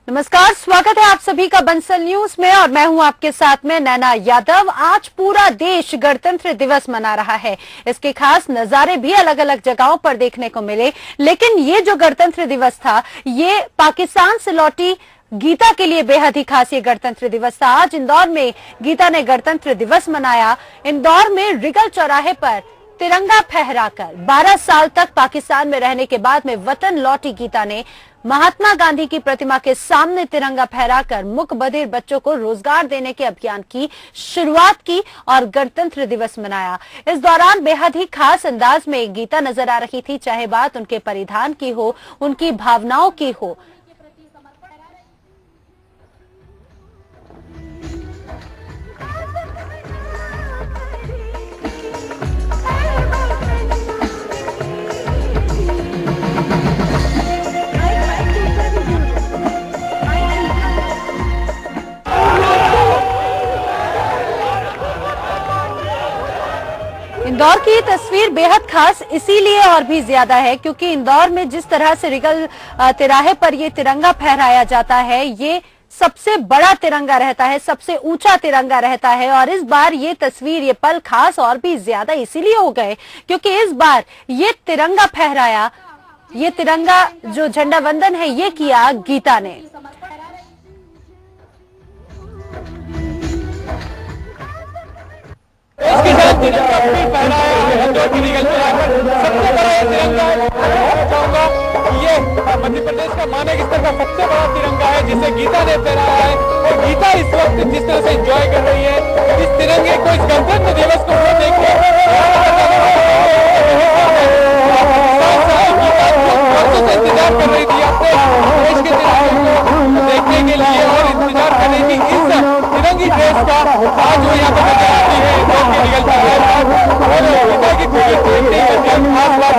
नमस्कार, स्वागत है आप सभी का बंसल न्यूज में और मैं हूं आपके साथ में नैना यादव। आज पूरा देश गणतंत्र दिवस मना रहा है। इसके खास नजारे भी अलग अलग जगहों पर देखने को मिले, लेकिन ये जो गणतंत्र दिवस था ये पाकिस्तान से लौटी गीता के लिए बेहद ही खास ये गणतंत्र दिवस था। आज इंदौर में गीता ने गणतंत्र दिवस मनाया। इंदौर में रिगल चौराहे पर तिरंगा फहराकर 12 साल तक पाकिस्तान में रहने के बाद में वतन लौटी गीता ने महात्मा गांधी की प्रतिमा के सामने तिरंगा फहराकर मूक बधिर बच्चों को रोजगार देने के अभियान की शुरुआत की और गणतंत्र दिवस मनाया। इस दौरान बेहद ही खास अंदाज में गीता नजर आ रही थी, चाहे बात उनके परिधान की हो, उनकी भावनाओं की हो। इंदौर की तस्वीर बेहद खास इसीलिए और भी ज्यादा है क्योंकि इंदौर में जिस तरह से रिगल तिराहे पर ये तिरंगा फहराया जाता है, ये सबसे बड़ा तिरंगा रहता है, सबसे ऊंचा तिरंगा रहता है। और इस बार ये तस्वीर, ये पल खास और भी ज्यादा इसीलिए हो गए क्योंकि इस बार ये तिरंगा फहराया, ये तिरंगा जो झंडा वंदन है ये किया गीता ने। इसके साथ तिरंगा भी फहराया है। इंदौर की रिगल चौराहे पर सबसे बड़ा ये तिरंगा है। मैं चाहूंगा कि ये मध्य प्रदेश का माने स्तर का सबसे बड़ा तिरंगा है जिसे गीता ने फहराया है। और गीता इस वक्त जिस तरह से एंजॉय कर रही है इस तिरंगे को, इस गणतंत्र दिवस को वो देखिए इंतजार कर रही थी अपने देश के तिरंगे को देखने के लिए और इंतजार करने की इस तिरंगी ड्रेस का आज वो यहाँ पर नजर आती है। खास बात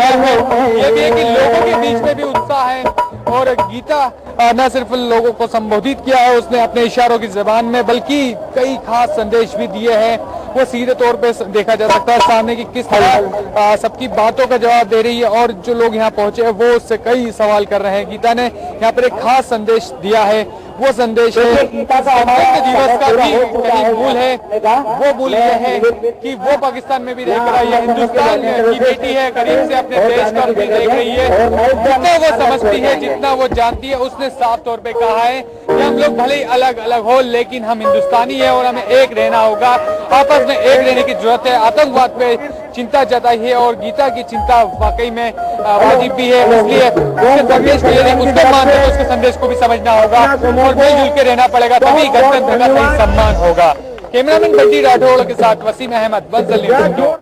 ये भी है कि लोगों के बीच में भी उत्साह है और गीता न सिर्फ लोगों को संबोधित किया है उसने अपने इशारों की जबान में, बल्कि कई खास संदेश भी दिए हैं। वो सीधे तौर पे देखा जा सकता है सामने की किस तरह सबकी बातों का जवाब दे रही है और जो लोग यहाँ पहुंचे हैं वो उससे कई सवाल कर रहे हैं। गीता ने यहाँ पर एक खास संदेश दिया है, वो संदेश है गणतंत्र दिवस का भी कहीं मूल है। वो मूल ये है कि वो पाकिस्तान में भी रहकर आई है, हिंदुस्तान की बेटी है, करीब से अपने देश का भी देख रही है। जितना वो समझती है, जितना वो जानती है, उसने साफ तौर पे कहा है कि हम लोग भले ही अलग अलग हो लेकिन हम हिंदुस्तानी है और हमें एक रहना होगा, आपस में एक रहने की जरूरत है। आतंकवाद पे चिंता जताई है और गीता की चिंता वाकई में वाजिब भी है, इसलिए उसके संदेश को यदि उसको मानते तो उसके संदेश को भी समझना होगा और मिलजुल के रहना पड़ेगा, तभी गणतंत्र का सही सम्मान होगा। कैमरामैन बंटी राठौड़ के साथ वसीम अहमद, बंसल न्यूज़।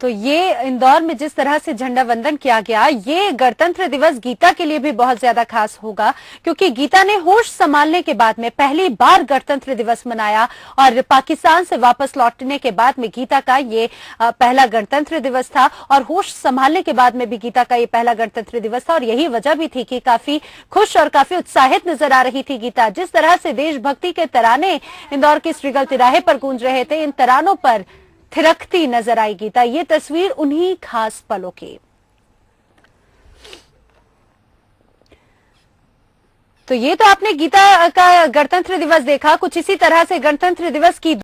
तो ये इंदौर में जिस तरह से झंडा वंदन किया गया, ये गणतंत्र दिवस गीता के लिए भी बहुत ज्यादा खास होगा क्योंकि गीता ने होश संभालने के बाद में पहली बार गणतंत्र दिवस मनाया और पाकिस्तान से वापस लौटने के बाद में गीता का ये पहला गणतंत्र दिवस था और होश संभालने के बाद में भी गीता का ये पहला गणतंत्र दिवस था। और यही वजह भी थी कि काफी खुश और काफी उत्साहित नजर आ रही थी गीता। जिस तरह से देशभक्ति के तराने इंदौर के रिगल तिराहे पर गूंज रहे थे, इन तरानों पर थिरकती नजर आई गीता। ये तस्वीर उन्हीं खास पलों की। तो ये तो आपने गीता का गणतंत्र दिवस देखा, कुछ इसी तरह से गणतंत्र दिवस की